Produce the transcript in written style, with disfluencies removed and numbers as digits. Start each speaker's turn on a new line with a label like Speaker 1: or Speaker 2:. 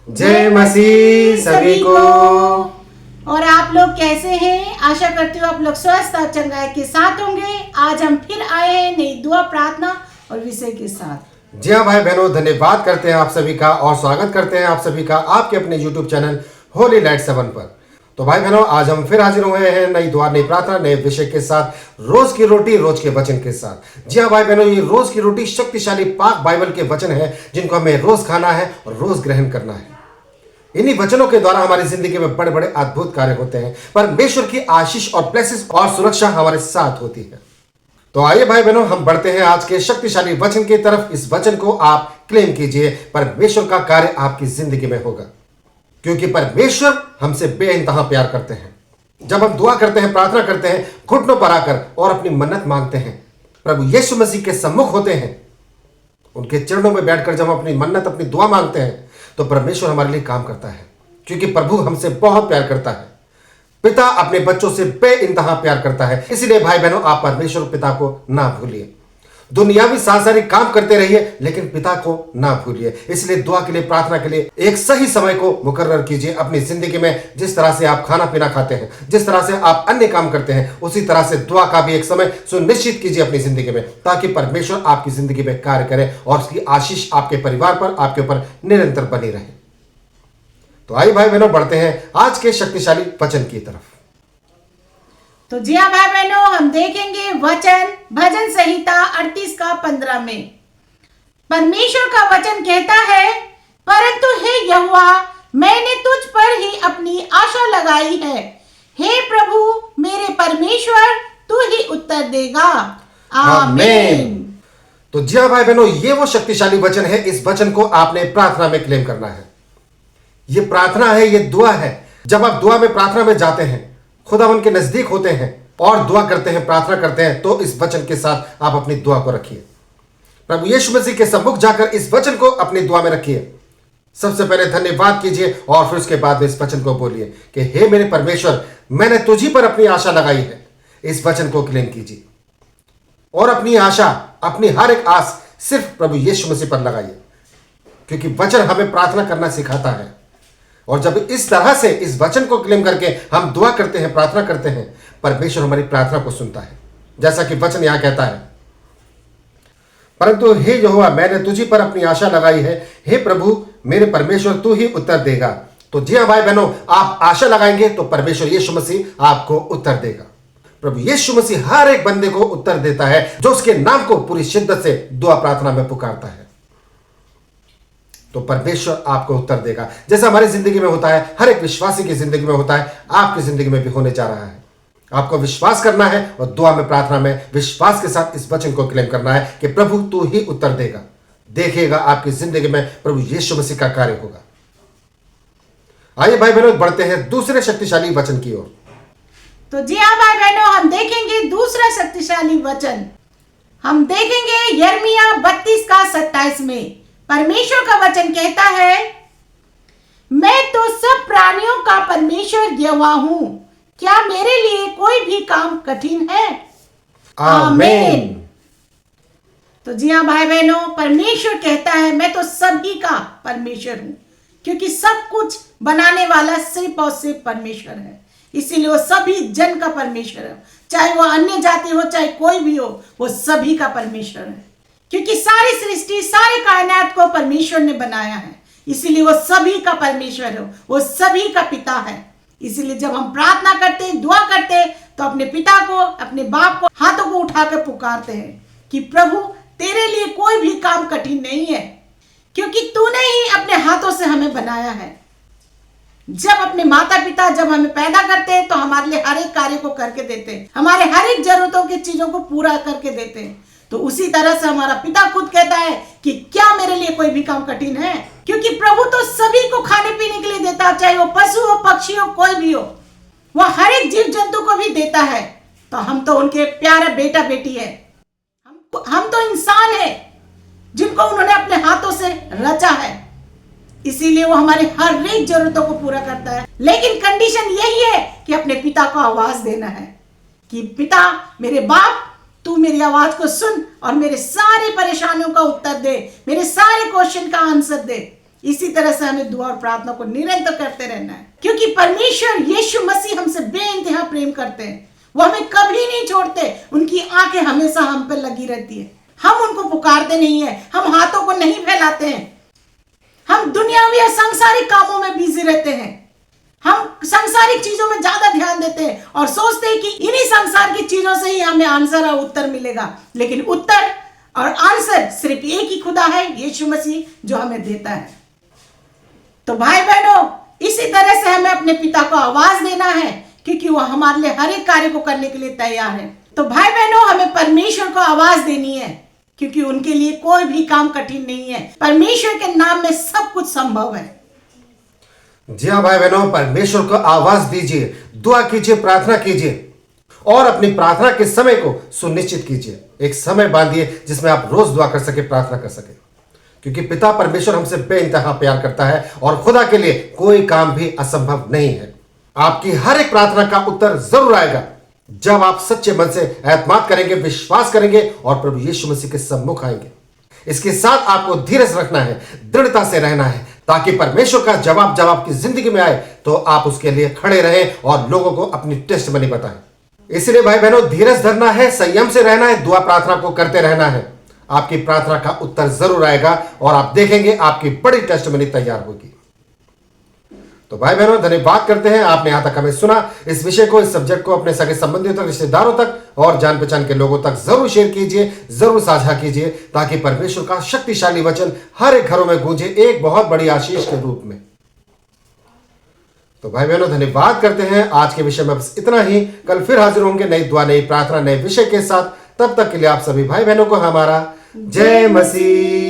Speaker 1: जय मसीह सभी को।
Speaker 2: और आप लोग कैसे हैं? आशा करती हूँ आप लोग स्वस्थ और चंगाई के साथ होंगे। आज हम फिर आए हैं नई दुआ, प्रार्थना और विषय के साथ।
Speaker 1: जी हाँ भाई बहनों, धन्यवाद करते हैं आप सभी का और स्वागत करते हैं आप सभी का आपके अपने YouTube चैनल होली लाइट 7 पर। तो भाई बहनों, आज हम फिर हाजिर हुए हैं नई दुआ, नई प्रार्थना, नए विषय के साथ, रोज की रोटी, रोज के वचन के साथ। जी हाँ भाई बहनों, ये रोज की रोटी शक्तिशाली पाक बाइबल के वचन है जिनको हमें रोज खाना है और रोज ग्रहण करना है। इन्हीं वचनों के द्वारा हमारी जिंदगी में बड़े बड़े अद्भुत कार्य होते हैं। परमेश्वर की आशीष और ब्लेसिंग्स और सुरक्षा हमारे साथ होती है। तो आइए भाई बहनों, हम बढ़ते हैं आज के शक्तिशाली वचन की तरफ। इस वचन को आप क्लेम कीजिए, परमेश्वर का कार्य आपकी जिंदगी में होगा, क्योंकि परमेश्वर हमसे बेइंतहा प्यार करते हैं। जब हम दुआ करते हैं, प्रार्थना करते हैं, घुटनों पर आकर और अपनी मन्नत मांगते हैं, प्रभु यीशु मसीह के सम्मुख होते हैं, उनके चरणों में बैठकर जब हम अपनी मन्नत, अपनी दुआ मांगते हैं, तो परमेश्वर हमारे लिए काम करता है, क्योंकि प्रभु हमसे बहुत प्यार करता है। पिता अपने बच्चों से बेइंतहा प्यार करता है। इसलिए भाई बहनों, आप परमेश्वर पिता को ना भूलिए। दुनियावी सांसारिक काम करते रहिए, लेकिन पिता को ना भूलिए। इसलिए दुआ के लिए, प्रार्थना के लिए एक सही समय को मुकर्रर कीजिए अपनी जिंदगी में। जिस तरह से आप खाना पीना खाते हैं, जिस तरह से आप अन्य काम करते हैं, उसी तरह से दुआ का भी एक समय सुनिश्चित कीजिए अपनी जिंदगी में, ताकि परमेश्वर आपकी जिंदगी में कार्य करे और उसकी आशीष आपके परिवार पर, आपके ऊपर निरंतर बनी रहे। तो आइए भाई बहनों, बढ़ते हैं आज के शक्तिशाली वचन की तरफ।
Speaker 2: तो जी हाँ भाई बहनों, हम देखेंगे वचन भजन संहिता 38 का 15 में। परमेश्वर का वचन कहता है, परंतु हे यहोवा, मैंने तुझ पर ही अपनी आशा लगाई है। हे प्रभु मेरे परमेश्वर, तू ही उत्तर देगा। आमीन।
Speaker 1: तो जी हाँ भाई बहनों, ये वो शक्तिशाली वचन है। इस वचन को आपने प्रार्थना में क्लेम करना है। ये प्रार्थना है, ये दुआ है। जब आप दुआ में, प्रार्थना में जाते हैं, खुदावन के नजदीक होते हैं और दुआ करते हैं, प्रार्थना करते हैं, तो इस वचन के साथ आप अपनी दुआ को रखिए। प्रभु यीशु मसीह के सम्मुख जाकर इस वचन को अपनी दुआ में रखिए। सबसे पहले धन्यवाद कीजिए और फिर उसके बाद इस वचन को बोलिए कि हे मेरे परमेश्वर, मैंने तुझी पर अपनी आशा लगाई है। इस वचन को क्लेम कीजिए और अपनी आशा, अपनी हर एक आस सिर्फ प्रभु यीशु मसीह पर लगाइए, क्योंकि वचन हमें प्रार्थना करना सिखाता है। और जब इस तरह से इस वचन को क्लेम करके हम दुआ करते हैं, प्रार्थना करते हैं, परमेश्वर हमारी प्रार्थना को सुनता है। जैसा कि वचन यहां कहता है, परंतु हे यहोवा, मैंने तुझी पर अपनी आशा लगाई है। हे प्रभु मेरे परमेश्वर, तू ही उत्तर देगा। तो जी हाँ भाई बहनों, आप आशा लगाएंगे तो परमेश्वर यीशु मसीह आपको उत्तर देगा। प्रभु यीशु मसीह हर एक बंदे को उत्तर देता है जो उसके नाम को पूरी शिद्दत से दुआ प्रार्थना में पुकारता है। तो परमेश्वर आपको उत्तर देगा। जैसा हमारी जिंदगी में होता है, हर एक विश्वासी की जिंदगी में होता है, आपकी जिंदगी में भी होने जा रहा है। आपको विश्वास करना है और दुआ में, प्रार्थना में विश्वास के साथ इस वचन को क्लेम करना है कि प्रभु तू ही उत्तर देगा। देखिएगा आपकी जिंदगी में प्रभु यीशु मसीह का कार्य होगा। आइए भाई बहनों, बढ़ते हैं दूसरे शक्तिशाली वचन की ओर।
Speaker 2: तो जी हाँ भाई बहनों, हम देखेंगे दूसरा शक्तिशाली वचन। हम देखेंगे यिर्मयाह 32 का 27 में। परमेश्वर का वचन कहता है, मैं तो सब प्राणियों का परमेश्वर यहोवा हूं, क्या मेरे लिए कोई भी काम कठिन है? आमीन। तो जी हाँ भाई बहनों, परमेश्वर कहता है, मैं तो सभी का परमेश्वर हूं, क्योंकि सब कुछ बनाने वाला सिर्फ और सिर्फ परमेश्वर है। इसीलिए वो सभी जन का परमेश्वर है। चाहे वो अन्य जाति हो, चाहे कोई भी हो, वो सभी का परमेश्वर है, क्योंकि सारी सृष्टि, सारे कायनात को परमेश्वर ने बनाया है। इसीलिए वो सभी का परमेश्वर है, वो सभी का पिता है। इसीलिए जब हम प्रार्थना करते हैं, दुआ करते हैं, तो अपने पिता को, अपने बाप को हाथों को उठाकर पुकारते हैं कि प्रभु तेरे लिए कोई भी काम कठिन नहीं है, क्योंकि तूने ही अपने हाथों से हमें बनाया है। जब अपने माता पिता जब हमें पैदा करते हैं, तो हमारे लिए हर एक कार्य को करके देते हैं, हमारे हर एक जरूरतों की चीजों को पूरा करके देते हैं। तो उसी तरह से हमारा पिता खुद कहता है कि क्या मेरे लिए कोई भी काम कठिन है? क्योंकि प्रभु तो सभी को खाने पीने के लिए देता है, चाहे वो पशु हो, पक्षी हो, कोई भी हो, वो हर एक जीव जंतु को भी देता है। तो हम तो उनके प्यारे बेटा बेटी है। हम तो इंसान है जिनको उन्होंने अपने हाथों से रचा है। इसीलिए वो हमारी हर एक जरूरतों को पूरा करता है। लेकिन कंडीशन यही है कि अपने पिता को आवाज देना है कि पिता, मेरे बाप, तू मेरी आवाज को सुन और मेरे सारी परेशानियों का उत्तर दे, मेरे सारे क्वेश्चन का आंसर दे। इसी तरह से हमें दुआ और प्रार्थना को निरंतर करते रहना है, क्योंकि परमेश्वर यीशु मसीह हमसे बेइंतहा प्रेम करते हैं। वो हमें कभी नहीं छोड़ते, उनकी आंखें हमेशा हम पर लगी रहती है। हम उनको पुकारते नहीं है, हम हाथों को नहीं फैलाते हैं, हम दुनियावी और सांसारिक कामों में बिजी रहते हैं। हम सांसारिक चीजों में ज्यादा ध्यान देते हैं और सोचते हैं कि इन्हीं संसार की चीजों से ही हमें आंसर और उत्तर मिलेगा, लेकिन उत्तर और आंसर सिर्फ एक ही खुदा है, यीशु मसीह, जो हमें देता है। तो भाई बहनों, इसी तरह से हमें अपने पिता को आवाज देना है, क्योंकि वो हमारे लिए हर एक कार्य को करने के लिए तैयार है। तो भाई बहनों, हमें परमेश्वर को आवाज देनी है, क्योंकि उनके लिए कोई भी काम कठिन नहीं है। परमेश्वर के नाम में सब कुछ संभव है।
Speaker 1: जी हाँ भाई बहनों, परमेश्वर को आवाज दीजिए, दुआ कीजिए, प्रार्थना कीजिए और अपनी प्रार्थना के समय को सुनिश्चित कीजिए। एक समय बांधिए जिसमें आप रोज दुआ कर सके, प्रार्थना कर सके, क्योंकि पिता परमेश्वर हमसे बेइंतहा प्यार करता है और खुदा के लिए कोई काम भी असंभव नहीं है। आपकी हर एक प्रार्थना का उत्तर जरूर आएगा जब आप सच्चे मन से एतमाद करेंगे, विश्वास करेंगे और प्रभु यीशु मसीह के सम्मुख आएंगे। इसके साथ आपको धीरज रखना है, दृढ़ता से रहना है, ताकि परमेश्वर का जवाब जब आपकी जिंदगी में आए तो आप उसके लिए खड़े रहें और लोगों को अपनी टेस्टमनी बताएं। इसलिए भाई बहनों, धीरज धरना है, संयम से रहना है, दुआ प्रार्थना को करते रहना है। आपकी प्रार्थना का उत्तर जरूर आएगा और आप देखेंगे आपकी बड़ी टेस्टमनी तैयार होगी। तो भाई बहनों, धन्यवाद करते हैं आपने यहां तक हमें सुना। इस विषय को, इस सब्जेक्ट को अपने सगे संबंधियों तक, रिश्तेदारों तक और जान पहचान के लोगों तक जरूर शेयर कीजिए, जरूर साझा कीजिए, ताकि परमेश्वर का शक्तिशाली वचन हर एक घरों में गूंजे एक बहुत बड़ी आशीष के रूप में। तो भाई बहनों, धन्यवाद करते हैं। आज के विषय में बस इतना ही। कल फिर हाजिर होंगे नई दुआ, नई प्रार्थना, नए विषय के साथ। तब तक के लिए आप सभी भाई बहनों को हमारा जय मसीह।